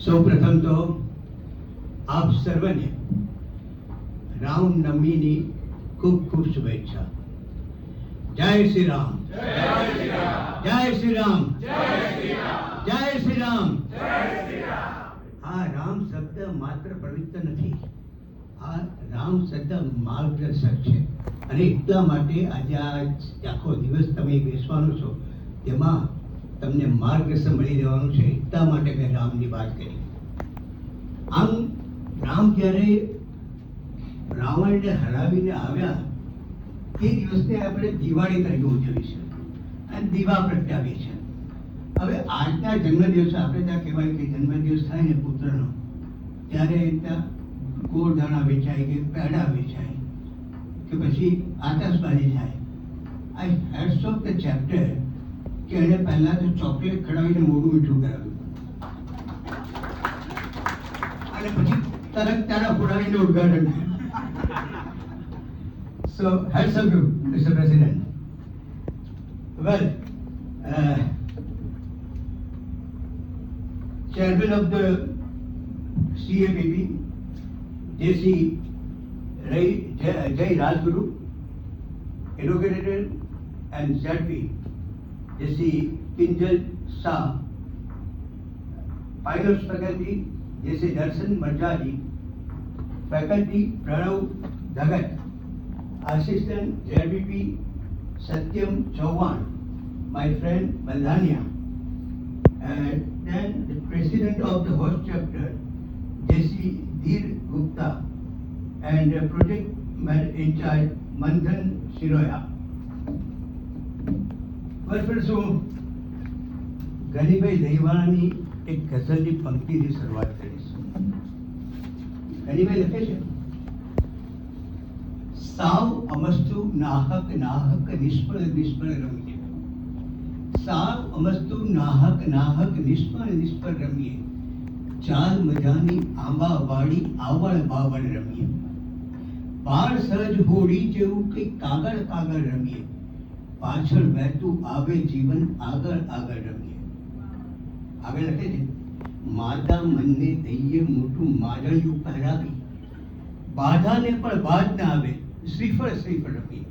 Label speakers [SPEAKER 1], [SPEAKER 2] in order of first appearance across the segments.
[SPEAKER 1] સૌપ્રથમ તો આપ સર્વને રામનવમીની ખૂબ ખૂબ શુભેચ્છા. જય શ્રી રામ, જય શ્રી રામ, જય શ્રી રામ. આ રામ શબ્દ માત્ર પવિત્ર નથી, આ રામ શબ્દ માર્ગદર્શક છે. અને એટલા માટે આજે આ આખો દિવસ તમે બેસવાનો છો તેમાં તમને માર્ગદર્શન મળી રહેવાનું છે. એટલા માટે મેં રામની વાત કરી. આમ રામ જ્યારે રાવણને હરાવીને આવ્યા તે દિવસને આપણે દિવાળી તરીકે ઉજવીએ છીએ અને દીવા પ્રગટાવીએ છીએ. હવે આજના જન્મદિવસે આપણે ત્યાં કહેવાય કે જન્મદિવસ થાય ને પુત્રનો, ત્યારે ત્યાં ગોળદાણા વેચાય કે પેડા વેચાય કે પછી આતશબાજી થાય. આઈ હેડ્સ ઓફ ધ ચેપ્ટર કે એને પહેલા તો ચોકલેટ ખવડાવીને મોઢું મીઠું કરાવ્યું અને પછી તરત તારા ફોડાવીને ઉદ્ઘાટન કર્યું. So, heads of you, Mr. President. Well, Chairman of the CAPP, J.C. Jai Rajguru, Inaugurator and ZP, J.C. Kinjal Shah, Pilots Faculty, J.C. Darshan Marjaji, Faculty Pranav Dhagat, Assistant JVP Satyam Chauhan, my friend Baldania, and then the President of the host chapter, J.C. Dheer Gupta, and Project in charge Manthan Shiroya. First, Ganibhai દહીવાળાની એક ગઝલની પંક્તિથી શરૂઆત કરીશ. ગનીભાઈ લખે છે, સાવ અમસ્તુ નાહક નાહક નિષ્ફળ નિષ્ફળ રમીએ. સાવ અમસ્તુ નાહક નાહક નિષ્ફળ નિષ્ફળ રમીએ. ચાલ મજાની આંબા વાળી આવળ બાવળ રમીએ. બાળ સહજ હોળી જેવું કંઈક કાગળ કાગળ રમીએ. પાછળ વહેતું આવે જીવન આગળ આગળ રમીએ. આગળ લખે છે, માદા મનને દઈએ મોટું માદળિયું પહેરાવી. બાધાને પણ બાદ ના આવે, શ્રીફળ શ્રીફળ રમીએ.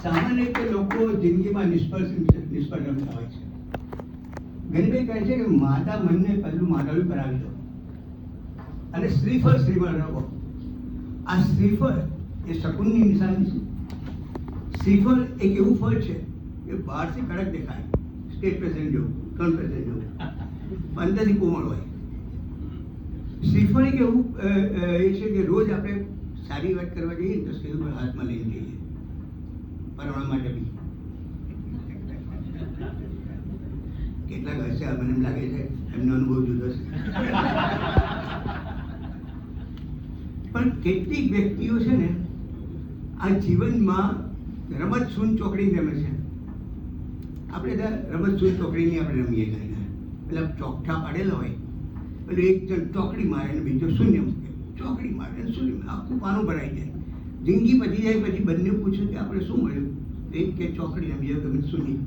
[SPEAKER 1] સામાન્ય રીતે લોકો જિંદગીમાં નિષ્ફળ રમતા હોય છે. ગનીભાઈ કહે છે કે માતા મનને પહેલું માદળિયું કરાવી દો અને શ્રીફળ શ્રીફળ રમો. આ શ્રીફળ એ શકુનની નિશાની છે. શ્રીફળ એક એવું ફળ છે કે બહારથી કડક દેખાય, સ્ટેટ પ્રેસિડેન્ટ જેવું, ત્રણ પ્રેસિડેન્ટ જેવું, અંદરથી કોમળ હોય. શ્રીફળ એક એવું એ છે કે રોજ આપણે સારી વાત કરવા જઈએ તો શ્રીફળ હાથમાં લઈને જઈએ, પરમણા માટે બી. કેટલાક હશે, મને એમ લાગે છે એમનો અનુભવ જુદો છે. પણ કેટલીક વ્યક્તિઓ છે ને આ જીવનમાં રમત સૂન ચોકડી રમે છે. આપણે ત્યાં રમત સૂન ચોકડીની આપણે રમીએ કરીને પેલા ચોકઠા પાડેલા હોય, એટલે એક જણ ચોકડી મારે અને બીજો શૂન્ય મૂકે, ચોકડી મારે અને શૂન્ય, આખું પાનું ભરાઈ જાય. જિંદગી પતી જાય પછી બંને પૂછે કે આપણે શું મળ્યું, એક કે ચોકડી રમીએ ગમે શૂન્ય.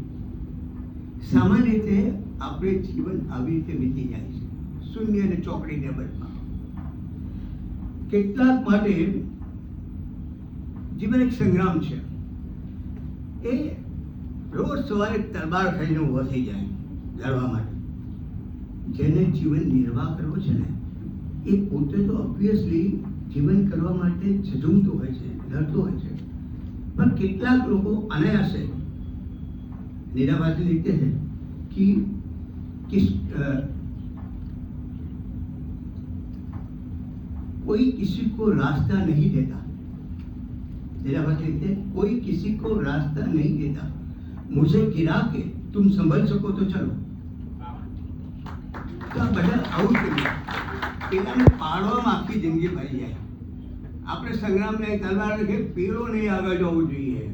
[SPEAKER 1] સામાન્ય રીતે આપણે જીવન આવી રીતે વીતી જાય છે, શૂન્ય અને ચોકડીને બદમાં. કેટલાક માટે જીવન એક સંગ્રામ છે. એ રોજ સવારે તલવાર થઈને ઊભો થઈ જાય લડવા માટે. જેને જીવન નિર્વાહ કરવો છે ને એ પોતે તો ઓબ્વિયસલી જીવન કરવા માટે ઝઝૂમતો હોય છે, લડતો હોય છે. પણ કેટલાક લોકો અનાયાસે નિરાવાસી लिखते हैं कि कोई किसी को रास्ता नहीं देता. निरावासी लिखते हैं, कोई किसी को रास्ता नहीं देता, मुझे गिरा के तुम संभल सको तो चलो. તો આ બધા આવું કરીએ, પેલાને પાડવામાં આખી જિંદગી ભરી જાય. આપણે સંગ્રામને તલવાર કે પેલો નહીં આગળ જવું જોઈએ,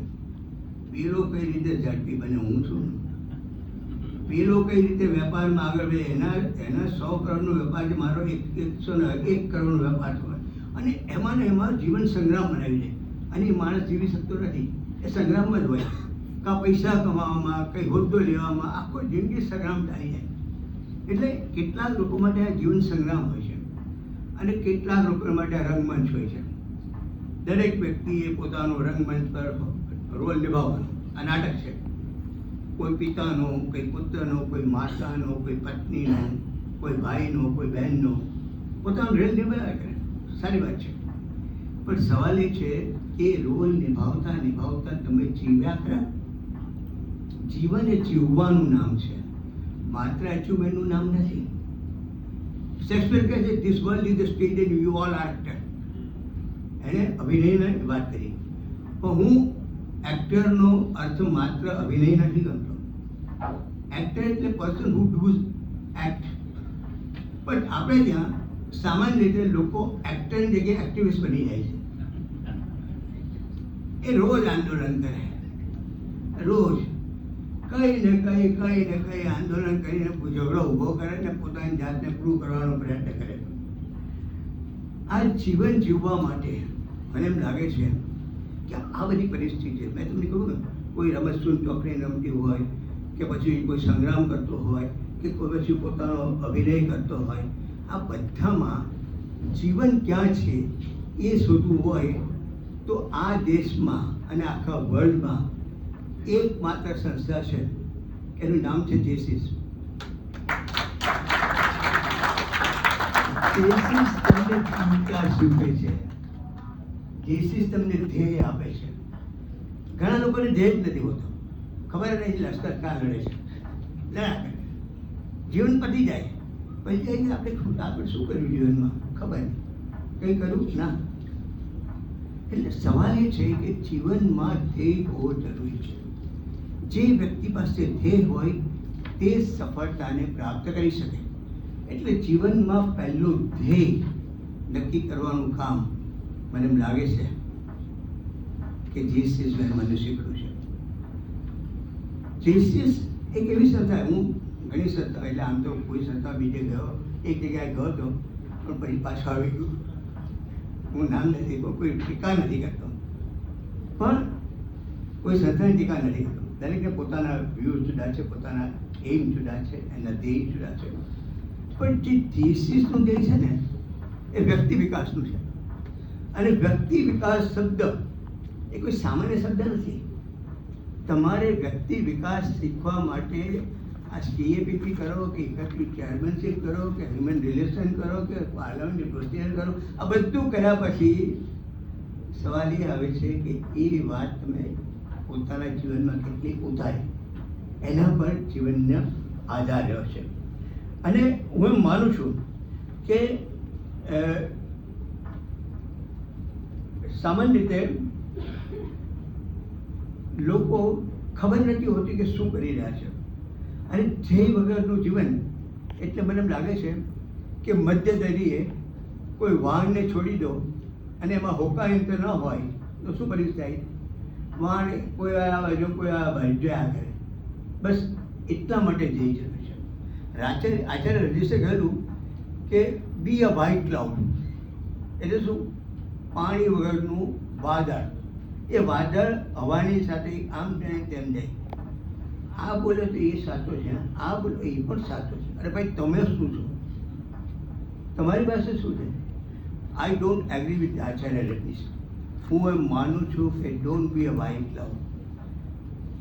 [SPEAKER 1] પેલો કઈ રીતે ઝડપી બને હું છું, પેલો કઈ રીતે વેપારમાં આગળ વધે, એના 100 કરોડનો વેપાર છે, મારો 101 કરોડનો વેપાર હોય, અને એમાં ને એમાં જીવન સંગ્રામ બનાવી દે. અને એ માણસ જીવી શકતો નથી, એ સંગ્રામમાં જ હોય. કાં પૈસા કમાવામાં, કંઈ હોદ્દો લેવામાં આખો જિંદગી સંગ્રામ ચાલી જાય. એટલે કેટલાક લોકો માટે આ જીવન સંગ્રામ હોય છે અને કેટલાક લોકો માટે રંગમંચ હોય છે. દરેક વ્યક્તિએ પોતાનો રંગમંચ પર રોલ નિભાવવાનો. આ નાટક છે. કોઈ પિતાનો, કોઈ પુત્રનો, કોઈ માતાનો, કોઈ પત્નીનો, કોઈ ભાઈનો, કોઈ બહેનનો પોતાનો રોલ નિભાવ્યા કરે. સારી વાત છે. પણ સવાલ એ છે કે રોલ નિભાવતા નિભાવતા તમે જીવ્યા ખરા? જીવન એ જીવવાનું નામ છે, માત્ર અચીવમેન્ટનું નામ નથી. શેક્સપિયર કહે છે this world is the stage and you all are actor. એણે અભિનયની વાત કરી, પણ હું એક્ટરનો અર્થ માત્ર અભિનય નથી ગમતો. એક્ટર એટલે પર્સન હુ ડૂઝ એક્ટ. પણ આપણે ત્યાં સામાન્ય રીતે લોકો એક્ટરની જગ્યાએ એક્ટિવિસ્ટ બની જાય છે. એ રોજ આંદોલન કરે, રોજ કંઈ ને કંઈ આંદોલન કરીને ઝઘડો ઊભો કરે ને પોતાની જાતને પ્રૂવ કરવાનો પ્રયત્ન કરે. આ જીવન જીવવા માટે મને એમ લાગે છે કે આ બધી પરિસ્થિતિ, મેં તમને કહ્યું ને, કોઈ રમતસૂન ચોકડી રમતી હોય કે પછી કોઈ સંગ્રામ કરતો હોય કે કોઈ પછી પોતાનો અભિનય કરતો હોય, આ બધામાં જીવન ક્યાં છે એ શોધવું હોય તો આ દેશમાં અને આખા વર્લ્ડમાં એકમાત્ર સંસ્થા છે, એનું નામ છે જેસીસ. જેસીસ તમને ચિંતા શીખવે છે, જેસીસ તમને ધ્યેય આપે છે. ઘણા લોકોને ધ્યેય જ નથી હોતો, ખબર નહીં લશ્કર ક્યાં લડે છે, લડ્યા કરે, જીવન પતી જાય, પછી કહીને આપણે શું કર્યું જીવનમાં ખબર નહીં, કંઈ કર્યું ના. એટલે સવાલ એ છે કે જીવનમાં ધ્યેય હોવો જરૂરી છે. જે વ્યક્તિ પાસે ધ્યેય હોય તે સફળતાને પ્રાપ્ત કરી શકે. એટલે જીવનમાં પહેલું ધ્યેય નક્કી કરવાનું કામ મને એમ લાગે છે કે જીસસ મને શીખવ્યું છે. જીસસ એક એવી સંસ્થા, હું ઘણી સંસ્થા, એટલે આમ તો કોઈ સંસ્થા બીજે ગયો, એક જગ્યાએ ગયો હતો પણ પછી પાછો આવી ગયું. હું નામ નથી, કોઈ ટીકા નથી કરતો, પણ કોઈ સંસ્થાની ટીકા નથી કરતો. દરેકને પોતાના વ્યૂ જુદા છે, પોતાના એમ જુદા છે, એના ધ્યેય જુદા છે. પણ જે થીસીસનું ધ્યેય છે ને એ વ્યક્તિ વિકાસનું છે. અને વ્યક્તિ વિકાસ શબ્દ એ કોઈ સામાન્ય શબ્દ નથી. તમારે વ્યક્તિ વિકાસ શીખવા માટે આ CAPP કરો કે ઇફેક્ટિવ ચેરમેનશીપ કરો કે હ્યુમન રિલેશન કરો કે પાર્લામેન્ટ પ્રોસિજર કરો, આ બધું કર્યા પછી સવાલ એ આવે છે કે એ વાત તમે પોતાના જીવનમાં કેટલી ઉતારી, એના પર જીવનનો આધાર રહ્યો છે. અને હું માનું છું કે સામાન્ય રીતે લોકો ખબર નથી હોતી કે શું કરી રહ્યા છે. અને ધ્યેય વગરનું જીવન એટલે મને એમ લાગે છે કે મધ્ય દરિયે કોઈ વાહનને છોડી દો અને એમાં હોકાયંત્ર ન હોય તો શું પરિસ્થિતિ થાય? વાહન કોઈ આ બાજુ કોઈ આ બાજુ જયા કરે, બસ એટલા માટે ધ્યેય જરૂરી છે. આચાર્ય રજીશે કહ્યું કે બી અ વ્હાઇટ ક્લાઉડ, એટલે શું? પાણી વગરનું વાદળ. એ વાદળ હવાની સાથે આમ જાય તેમ જાય. આ બોલે તો એ સાચો છે, આ બોલે એ પણ સાચો છે. અરે ભાઈ તમે શું છો? તમારી પાસે શું છે? I don't agree with Acharya Rajnish. હું એમ માનું છું કે don't be a white cloud.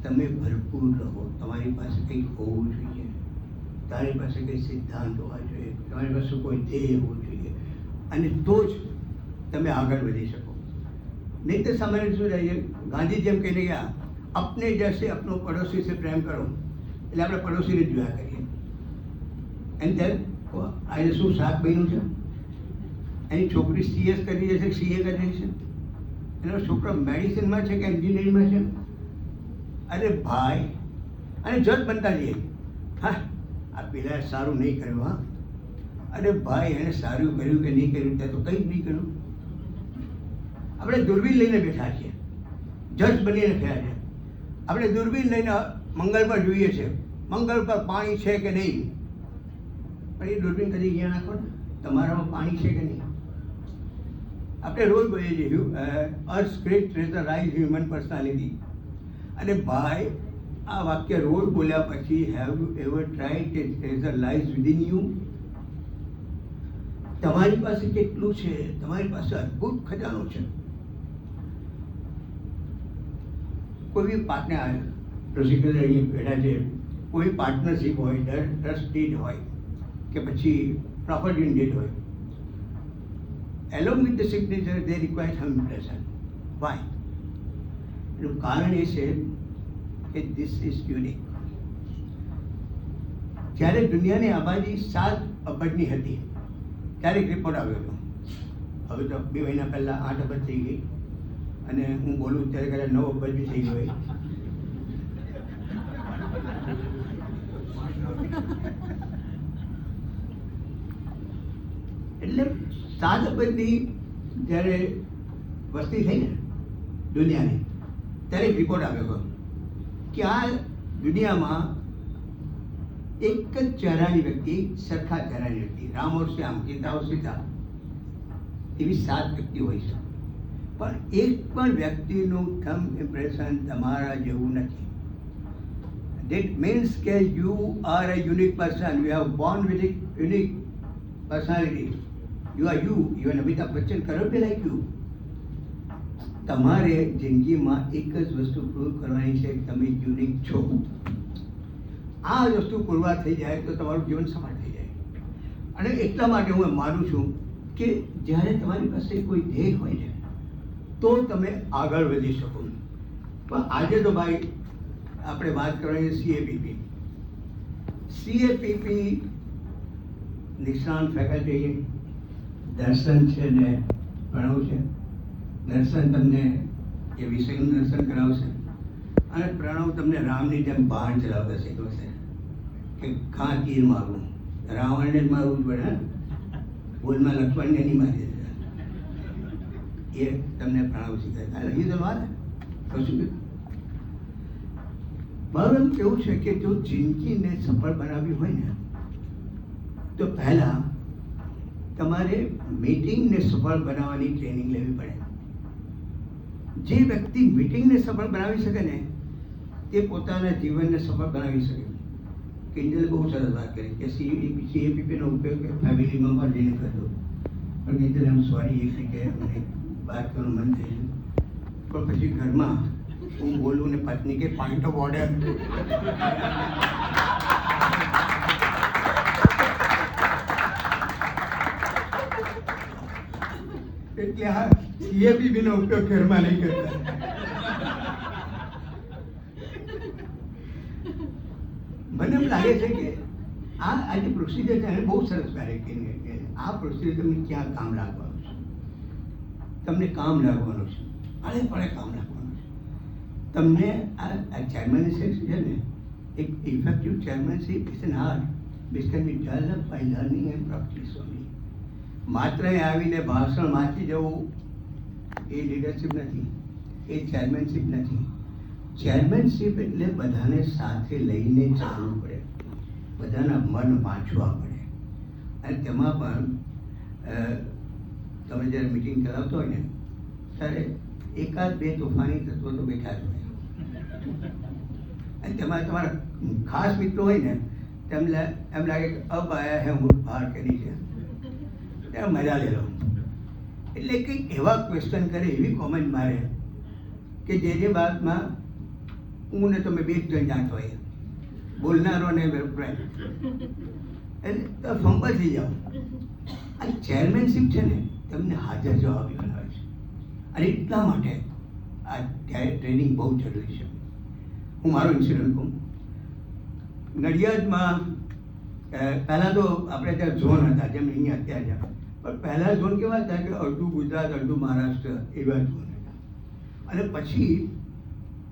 [SPEAKER 1] તમે ભરપૂર રહો, તમારી પાસે કંઈક હોવું જોઈએ, તમારી પાસે કંઈ સિદ્ધાંત હોવા જોઈએ, તમારી પાસે કોઈ ધ્યેય હોવું જોઈએ, અને તો જ તમે આગળ વધી શકો. નહીં તો સામાન્ય શું રહે છે, ગાંધીજી એમ કહીને ગયા अपने जैसे अपनो पड़ोसी से प्रेम करो, એટલે આપણે પડોશીને જોયા કરીએ. એમ ત્યારે આજે શું શાક બન્યું છે? એની છોકરી CS કરી રહી છે, CA કરી રહી છે, એનો છોકરો મેડિસિનમાં છે કે એન્જિનિયરિંગમાં છે. અરે ભાઈ, અને જજ બનતા જઈએ, હા આ પેલા સારું નહીં કર્યું, હા અરે ભાઈ એણે સારું કર્યું કે નહીં કર્યું ત્યાં તો કંઈ જ નહીં કર્યું. આપણે દૂરબીન લઈને બેઠા છીએ, જજ બનીને થયા છે. આપણે દૂરબીન લઈને મંગળ પર જોઈએ છે, મંગળ પર પાણી છે કે નહીં, પણ એ દૂરબીન કદી ગયા નાખો ને તમારામાં પાણી છે કે નહીં. આપણે રોજ બોલીએ છીએ earth great treasure rise human personality. અને ભાઈ આ વાક્ય રોજ બોલ્યા પછી હેવ યુ એવર ટ્રાય કે ટ્રેઝર લાઈઝ વિધિન યુ? તમારી પાસે કેટલું છે? તમારી પાસે અદ્ભુત ખજાનો છે. કોઈ બી પાર્ટનર પ્રોસિક્યુટર અહીંયા બેઠા છે, કોઈ પાર્ટનરશિપ હોય, ટ્રસ્ટ ડીડ હોય કે પછી પ્રોપર્ટી ડીડ હોય, along with the signature they require some impression. Why? એનું કારણ એ છે કે this is unique. જ્યારે દુનિયાની આબાદી 7 અબજની હતી ત્યારે એક રિપોર્ટ આવ્યો હતો. હવે તો 2 મહિના પહેલાં 8 અબજ થઈ ગઈ અને હું બોલું ત્યારે કદાચ 9 અબજ બી થઈ ગયો. એટલે 7 અબજની જ્યારે વસ્તી થઈ ને દુનિયાની, ત્યારે એક રિપોર્ટ આવ્યો હતો કે આ દુનિયામાં એક જ ચહેરાની વ્યક્તિ, સરખા ચહેરાની વ્યક્તિ, રામ ઓર શ્યામ, સીતા ઓર સીતા, એવી 7 વ્યક્તિ હોય છે, પણ એક પણ વ્યક્તિનું થંબ ઇમ્પ્રેશન તમારા જેવું નથી. That means કે you are a unique person. You have born with a unique personality. You are you. Even Amitabh Bachchan cannot be like you. તમારે જિંદગીમાં એક જ વસ્તુ પ્રૂવ કરવાની છે કે તમે યુનિક છો. આ વસ્તુ પુરવાર થઈ જાય તો તમારું જીવન સફળ થઈ જાય. અને એટલા માટે હું માનું છું કે જ્યારે તમારી પાસે કોઈ ધ્યેય હોય ને તો તમે આગળ વધી શકો. પણ આજે તો ભાઈ આપણે વાત કરવાની CAPP. CAPP નિષ્ણાંત ફેકલ્ટી દર્શન છે ને પ્રણવ છે. દર્શન તમને એ વિષયનું દર્શન કરાવશે અને પ્રણવ તમને રામની જેમ બાણ ચલાવતા શીખવશે કે કાં તીર મારવું. રાવણને જ મારવું જ પડે, ભૂલમાં લક્ષ્મણને નહીં મારી દેતા. એ તમને પ્રણવ શીખવે. એ તો વાત કશું. મારું એમ કેવું છે કે જો જિંદગીને સફળ બનાવવી હોય ને તો પહેલાં તમારે મીટિંગને સફળ બનાવવાની ટ્રેનિંગ લેવી પડે. જે વ્યક્તિ મીટિંગને સફળ બનાવી શકે ને તે પોતાના જીવનને સફળ બનાવી શકે. કિંજલે બહુ સરસ વાત કરી કે CAPPનો ઉપયોગ ફેમિલીમાં પણ જઈને કરતો. પણ કિંજલે આમ સોરી એક કે મને વાત કરવાનું મન થયું, પણ પછી ઘરમાં હું બોલું ને પત્ની કે પોઈન્ટ ઓફ ઓર્ડર. એટલે આ CAPPનો ઉપયોગ ઘરમાં નહીં કરતા. મને એમ લાગે છે કે આ જે પ્રોસિજર છે એને બહુ સરસ કાર્ય કરીને આ પ્રોસિજર તમને ક્યાં કામ લાગવાનું છે, તમને કામ લાગવાનું છે, આને પડે કામ લાગવાનું છે તમને. આ ચેરમેનશીપ છે ને, એક effective chairmanship is an art which can be developed by learning and practice only. માત્ર આવીને ભાષણ વાંચી જવું એ લીડરશીપ નથી, એ ચેરમેનશીપ નથી. ચેરમેનશીપ એટલે બધાને સાથે લઈને ચાલવું પડે, બધાના મન વાંચવા પડે. અને તેમાં પણ તમે જ્યારે મિટિંગ ચલાવતો હોય ને ત્યારે 1-2 તોફાની તત્વો તો બેઠા જ હોય. અને તેમાં તમારા ખાસ મિત્રો હોય ને તેમ એમ લાગે કે અબ આયા હે હું બહાર કે નીચે, ત્યારે મજા લે લો. એટલે કંઈક એવા ક્વેશ્ચન કરે, એવી કોમેન્ટ મારે કે જે બાબતમાં હું ને તમે 2 જણ જાણતો હોય, બોલનારો ને ફ્રેન્ડ, એટલે ફંબલ થઈ જાઓ. આ ચેરમેનશીપ છે ને તમને હાજર જવાબ બનાવે છે. અને એટલા માટે આ ટ્રેનિંગ બહુ જરૂરી છે. હું મારો ઇન્સિડન્ટ કહું. નડિયાદમાં પહેલાં તો આપણે ત્યાં ઝોન હતા જેમ અહીંયા અત્યારે છે, પણ પહેલાં ઝોન કેવા હતા કે અડધું ગુજરાત અડધું મહારાષ્ટ્ર એવા ઝોન હતા. અને પછી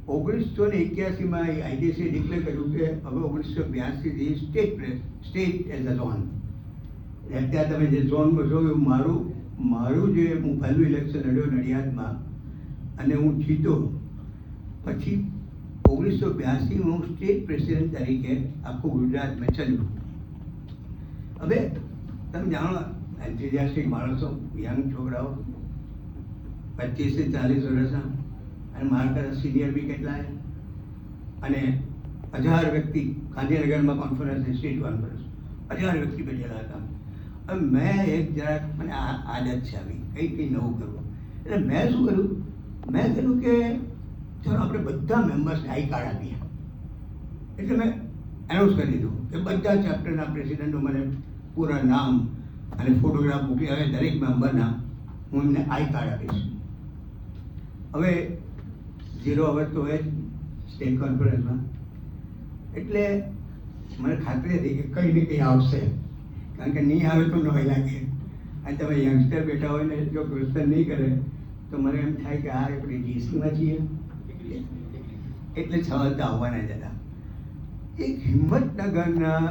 [SPEAKER 1] 1981માં IDC ડિક્લેર કર્યું કે હવે 1982થી સ્ટેટ એઝ અ ઝોન. અત્યારે તમે જે ઝોનમાં જોયું, મારું જે હું પહેલું ઇલેક્શન લડ્યો નડિયાદમાં અને હું જીતો, પછી 1982માં હું સ્ટેટ પ્રેસિડેન્ટ તરીકે આખું ગુજરાત મેં ચલ્યું. હવે તમે જાણો એન્થુઝિયાસ્ટિક માણસો, યંગ છોકરાઓ 25 થી 40 વર્ષના, અને મારા કરતાં સિનિયર બી કેટલા અને 1000 વ્યક્તિ ગાંધીનગરમાં કોન્ફરન્સ, સ્ટેટ કોન્ફરન્સ, 1000 વ્યક્તિ બેઠેલા હતા. હવે મેં એક જરાક મને આદત છે આવી કંઈ નવું કરવું, એટલે મેં શું કર્યું, મેં કીધું કે ચલો આપણે બધા મેમ્બર્સને આઈ કાર્ડ આપીએ. એટલે મેં એનાઉન્સ કરી દીધું કે બધા ચેપ્ટરના પ્રેસિડેન્ટો મને પૂરા નામ અને ફોટોગ્રાફ મોકલી, હવે દરેક મેમ્બરના હું એમને આઈ કાર્ડ આપીશ. હવે 0 અવર તો હોય જ સ્ટેટ કોન્ફરન્સમાં, એટલે મને ખાતરી હતી કે કંઈ ને કંઈ આવશે, કારણ કે નહીં આવે તો નવાઈ લાગે. અને તમે યંગસ્ટર બેઠા હોય ને જો ક્વેશ્ચન નહીં કરે તો મને એમ થાય કે આ આપણે જીસીમાં છીએ, એટલે સવાલ તો આવવાના જ હતા. એક હિંમતનગરના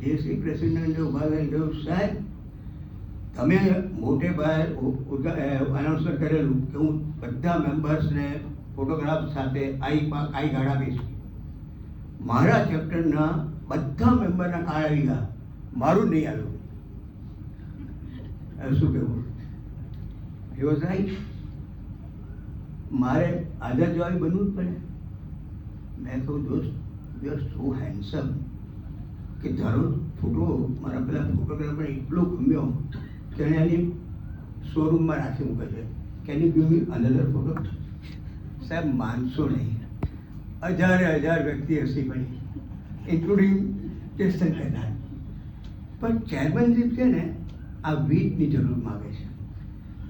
[SPEAKER 1] જેસી પ્રેસિડેન્ટે ઉભા થઈને કહ્યું, સાહેબ તમે મોટે ભાઈ અનાઉન્સમેન્ટ કરેલું કે હું બધા મેમ્બર્સને ફોટોગ્રાફ સાથે આઈ કાર્ડ આપીશ. મારા ચેપ્ટરના બધા મેમ્બરના કાર્ડ આવી ગયા, મારું નહીં આવ્યું. શું કહેવું? He was right. મારે આઝાદ જવાબી બનવું જ પડે. મેં કહું, દોસ્ત યુ આર સો હેન્ડસમ કે ધારો ફોટો મારા પેલા ફોટોગ્રાફર એટલો ગમ્યો કે એને એની શોરૂમમાં રાખી મૂકે છે. Can you give me another photo? સાહેબ માનશો નહીં, 1000 વ્યક્તિ હસી પડી, ઇન્ક્લુડિંગ ટેસ્ટન કરનાર. પણ ચેરમેનશીપ છે ને આ વીટની જરૂર માગે છે.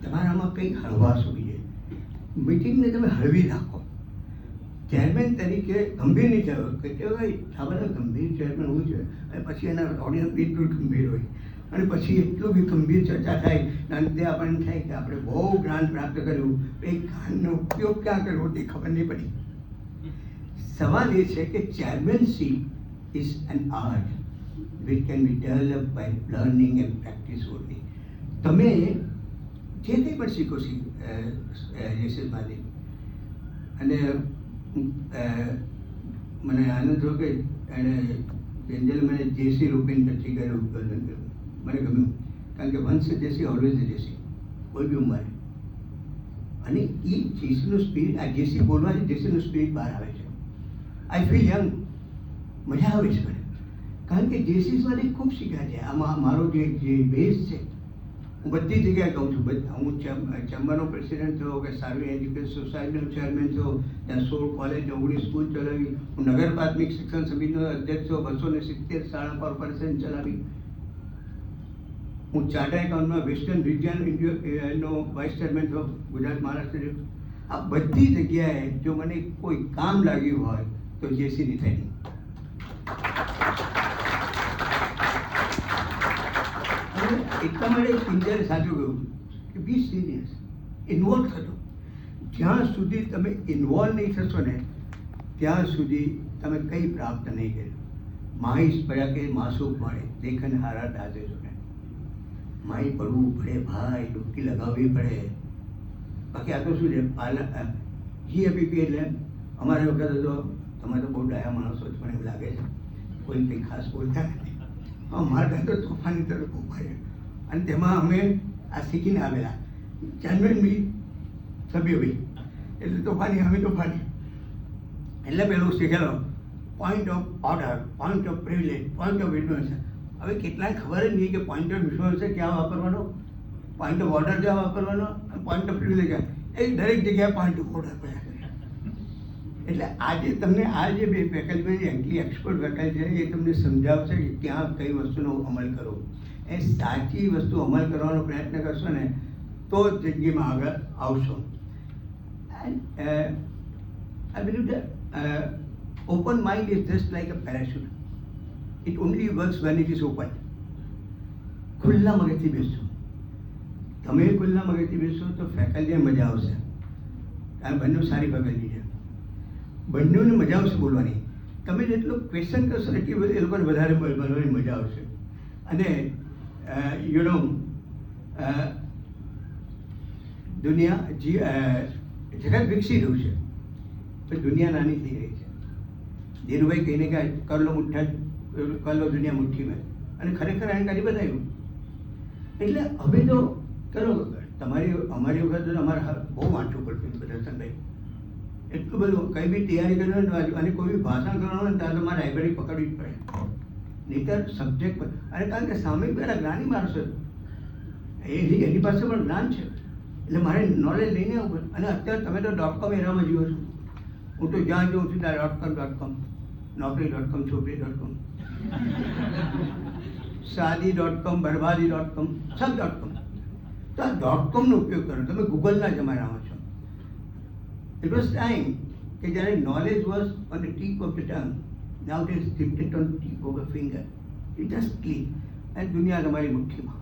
[SPEAKER 1] તમારામાં કંઈક હળવાશ હોવી જોઈએ. મિટિંગને તમે હળવી રાખો. ચેરમેન તરીકે ગંભીર નહીં થયો કે ભાઈ આપણે ગંભીર ચેરમેન હોવું જોઈએ, અને પછી એના ઓડિયન્સ બિલકુલ ગંભીર હોય, અને પછી એટલું બી ગંભીર ચર્ચા થાય અને તે આપણને થાય કે આપણે બહુ જ્ઞાન પ્રાપ્ત કર્યું, એ જ્ઞાનનો ઉપયોગ ક્યાં કરવો તે ખબર નહીં પડી. સવાલ એ છે કે chairmanship is an art which can be developed by learning and practice only. તમે જે કંઈ પણ શીખો જેસલમાંથી, અને મને આનંદ થયો કે એણે એન્જલ મને જેસી રૂપીને ટચી કર્યું, ઉત્પાદન કર્યું, મને ગમ્યું. કારણ કે વન્સ જેસી ઓલવેઝ જેસી, કોઈ બી ઉંમરે. અને એ જેસીનું સ્પિરિટ, આ જેસી બોલવાથી જેસીનું સ્પિરિટ બહાર આવે છે. આઈ ફીલ યંગ, મજા આવે છે મને, કારણ કે જેસીસમાંથી ખૂબ શીખ્યા છે. આમાં મારો જે બેઝ છે, હું બધી જગ્યાએ કહું છું. હું ચેમ્બરનો પ્રેસિડેન્ટ થયો, કે સાર્વી એજ્યુકેશન સોસાયટીનો ચેરમેન થયો, ત્યાં 16 કોલેજ 19 સ્કૂલ ચલાવી, હું નગર પ્રાથમિક શિક્ષણ સમિતિનો અધ્યક્ષ થયો, 270 શાળા કોર્પોરેશન ચલાવી, હું ચાર્ટર્ડ એકાઉન્ટમાં વેસ્ટર્ન રિજિયન ઇન્ડિયાનો વાઇસ ચેરમેન થયો, ગુજરાત મહારાષ્ટ્ર. આ બધી જગ્યાએ જો મને કોઈ કામ લાગ્યું હોય તો જેસીની ટ્રેનિંગ. એટલા માટે ઇન્ડિયાને સાચું કહ્યું કે બી સિરિયસ, ઇન્વોલ્વ થજો. જ્યાં સુધી તમે ઇન્વોલ્વ નહીં થશો ને ત્યાં સુધી તમે કંઈ પ્રાપ્ત નહીં કર્યું. માહિશ પડ્યા કે માસુક મળે, દેખન હારા દાદે જોડે માહી પડવું પડે, ભાઈ ડૂબકી લગાવવી પડે. બાકી આ તો શું છે, જીએપીપી એટલે અમારે વખત તો તમે તો બહુ ડાયા માણસો જ, પણ એવું લાગે છે કોઈ કંઈ ખાસ બોલતા નથી. મારા ત્યાં તો તોફાની તરફ ઉભા છે, અને તેમાં અમે આ શીખીને આવેલા ચેરમેન બી સભ્ય બી, એટલે તોફાની, અમે તોફાની. એટલે પેલું શીખેલો point of order, point of privilege, point of influence. હવે કેટલાય ખબર જ નહીં કે પોઈન્ટ ઓફ ઇન્ફ્લુઅન્સ ક્યાં વાપરવાનો, પોઈન્ટ ઓફ ઓર્ડર ક્યાં વાપરવાનો, અને પોઈન્ટ ઓફ પ્રિવિલેજ એ દરેક જગ્યાએ પોઈન્ટ ઓફ ઓર્ડર પડ્યા કરે. એટલે આજે તમને આ જે બે ફેકલ્ટી એટલી એક્સપર્ટ ફેકલ્ટી છે, એ તમને સમજાવશે કે ક્યાં કઈ વસ્તુનો અમલ કરવો. એ સાચી વસ્તુ અમલ કરવાનો પ્રયત્ન કરશો ને તો જ જિંદગીમાં આગળ આવશો. I believe that open mind is just like a parachute. It only works when it is open. ખુલ્લા મગજથી બેસજો. તમે ખુલ્લા મગજથી બેસો તો ફેકલ્ટીને મજા આવશે. કારણ બંને સારી ફેકલ્ટી છે, બંનેને મજા આવશે બોલવાની. તમે જેટલો ક્વેશ્ચન કરશો એટલી બધી એ લોકોને વધારે બોલવાની મજા આવશે. અને યુ નો દુનિયા જગત વિકસી રહ્યું છે, તો દુનિયા નાની થઈ રહી છે. ધીરુભાઈ કહીને કે કર લો દુનિયા મુઠ્ઠીમાં, અને ખરેખર એને કરી બતાવ્યું. એટલે હવે તો ચલો અમારી વખત અમારે બહુ વાંચવું પડતું દર્શનભાઈ, એટલું બધું કંઈ બી તૈયારી કરવી હોય અને કોઈ બી ભાષણ કરવાનું હોય ત્યારે તમારે લાઇબ્રેરી પકડવી જ પડે, નહીંતર સબ્જેક્ટ પર. અને કારણ કે સામે પેલા જ્ઞાની માણસો એની પાસે પણ જ્ઞાન છે, એટલે મારે નોલેજ લઈને આવવું પડે. અને અત્યારે તમે તો .com એરામાં જીવો છો. હું તો જ્યાં જોઉં છું ત્યાં .com, નોકરી.com, છોકરી.com, શાદી.com, બરબાદી.com, સબ .com. તો આ .comનો ઉપયોગ કરો. તમે ગૂગલના જમાનામાં છો. ઇટ વોઝ ટાઈમ કે જ્યારે knowledge was on the tip of the tongue. Now it is dictated on tip of a finger. It just click અને દુનિયા તમારી મુઠ્ઠીમાં.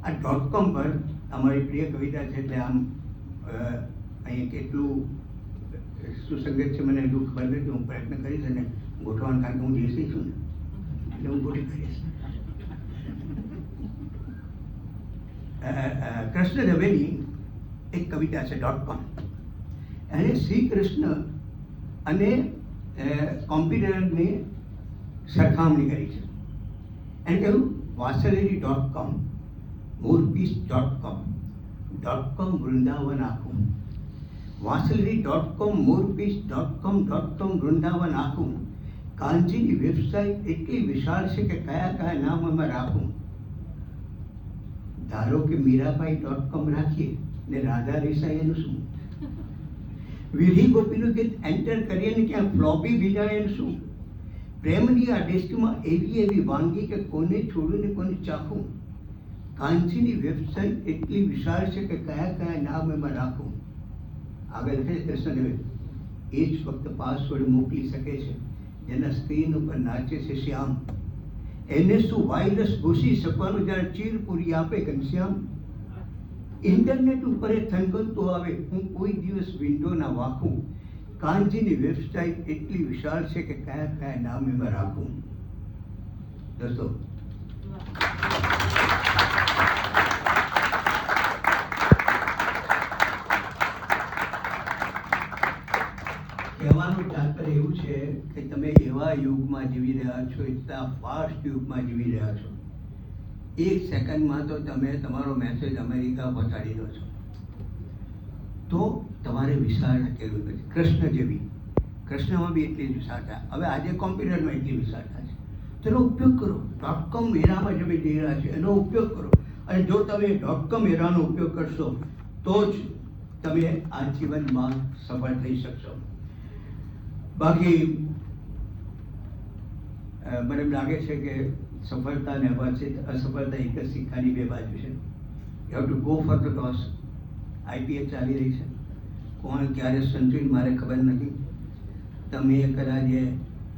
[SPEAKER 1] આ .com પર અમારી પ્રિય કવિતા છે, એટલે આમ અહીં કેટલું સુસંગત છે મને એટલું ખબર નથી. હું પ્રયત્ન કરીશ અને ગોઠવવાનું, કારણ કે હું દેશી છું ને, એટલે હું ગોઠવી કરીશ. કૃષ્ણ દવેની એક કવિતા છે .com. એણે શ્રી કૃષ્ણ અને કોમ્પ્યુટરની સરખામણી કરી છે. એણે કહ્યું વાસલેરી.com, મોરપીસ.com, .com વૃંદાવન આખું. વાસલેરી.com, મોરપીસ.com, વૃંદાવન આખું. કાંજીની વેબસાઇટ એટલી વિશાળ છે કે કયા કયા નામ એમાં રાખું. ધારો કે મીરાબાઈ.com રાખીએ ને રાધા દેસાઈ એનું શું? વિધિ ગોપીનું ગીત એન્ટર કરીએ ને ક્યાં ફ્લોપી ભીજાય એનું શું? પ્રેમની આ ડિસ્કમાં એવી એવી વાનગી કે કોને છોડું ને કોને ચાખું. કાંચીની વેબસાઇટ એટલી વિશાળ છે કે કયા કયા નામ એમાં રાખું. આગળ છે કૃષ્ણદેવ, એ જ ફક્ત પાસવર્ડ મોકલી શકે છે જેના સ્ક્રીન ઉપર નાચે છે શ્યામ. એને શું વાયરસ ઘૂસી શકવાનું જ્યારે ચીરપુરી આપે ઘનશ્યામ. ઇન્ટરનેટ ઉપર એ થનગનતો આવે, હું કોઈ દિવસ વિન્ડો ના વાંકું. કાંજીની વેબસાઇટ એટલી વિશાળ છે કે કયા કયા નામ એમાં રાખું. દોસ્તો, કહેવાનું તાત્પર્ય એવું છે કે તમે એવા યુગમાં જીવી રહ્યા છો, એટલા ફાસ્ટ યુગમાં જીવી રહ્યા છો. એક સેકન્ડમાં તો તમે તમારો મેસેજ અમેરિકા પહોંચાડી દો છો. તો તમારે વિશાળતા કેળવી પડશે. કૃષ્ણ જેવી, કૃષ્ણમાં બી એટલી જ વિશાળતા. હવે આજે કોમ્પ્યુટરમાં એટલી વિશાળતા છે. તેનો ઉપયોગ કરો. .com એરામાં તમે જઈ રહ્યા છો, એનો ઉપયોગ કરો. અને જો તમે .com એરાનો ઉપયોગ કરશો તો જ તમે આ જીવનમાં સફળ થઈ શકશો. બાકી મને એમ લાગે છે કે સફળતા અને અસફળતા એક જ સિક્કાની બે બાજુ છે. You have to go for the toss. IPL ચાલી રહી છે, કોણ ક્યારે સેન્ચુરી મારે ખબર નથી. તમે કદાચ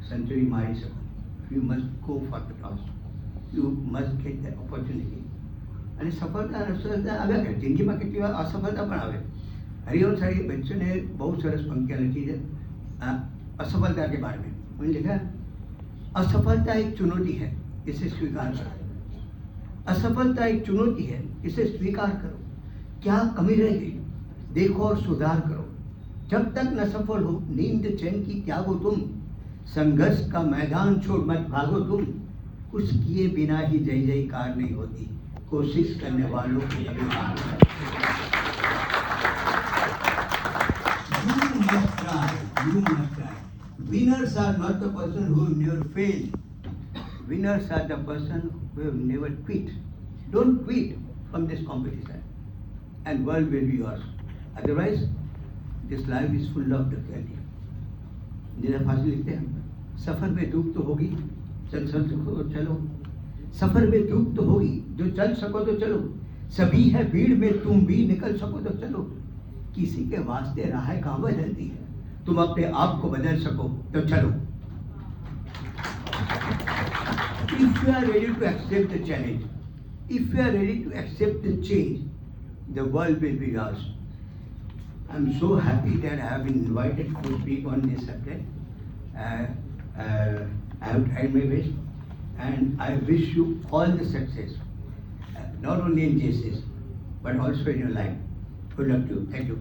[SPEAKER 1] સેન્ચુરી મારી શકો. You must go for the toss. You must get the opportunity. અને સફળતા અને અસફળતા આવ્યા કરે. જિંદગીમાં કેટલી વાર અસફળતા પણ આવે. हरिवंश साहब बच्चों ने बहुत सरस पंक्तियाँ लिखी है असफलता के बारे में. उन्होंने लिखा असफलता एक चुनौती है, इसे स्वीकार करो. असफलता एक चुनौती है, इसे स्वीकार करो. क्या कमी रह गई देखो और सुधार करो. जब तक न सफल हो नींद चैन की त्यागो तुम. संघर्ष का मैदान छोड़ मत भागो तुम. कुछ किए बिना ही जय जयकार नहीं होती, कोशिश करने वालों की कभी हार नहीं. You must try. Winners are not the person who never fail. Winners are the person who have never quit. Don't quit from this competition, and world will be yours. Otherwise, this life is full of difficulty. जिन्हें फांसी लिखते हैं, सफर में धूप तो होगी, चल सको तो चलो. सफर में धूप तो होगी, जो चल सको तो चलो. सभी है भीड़ में, तुम भी निकल सको तो चलो. किसी के वास्ते राह कहाँ बदलती है, तुम अपने आप को बदल सको तो चलो. If you are ready to accept the challenge, if you are ready to accept the change, the world will be yours. I am so happy that I have been invited to speak on this subject. I have tried my best, and I wish you all the success, not only in JCS, but also in your life. Good luck to you. Thank you.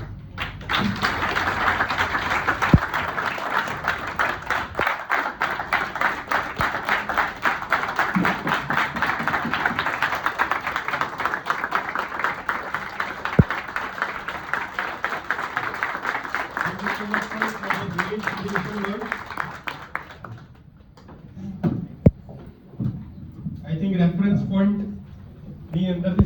[SPEAKER 2] Think reference point ની અંદરથી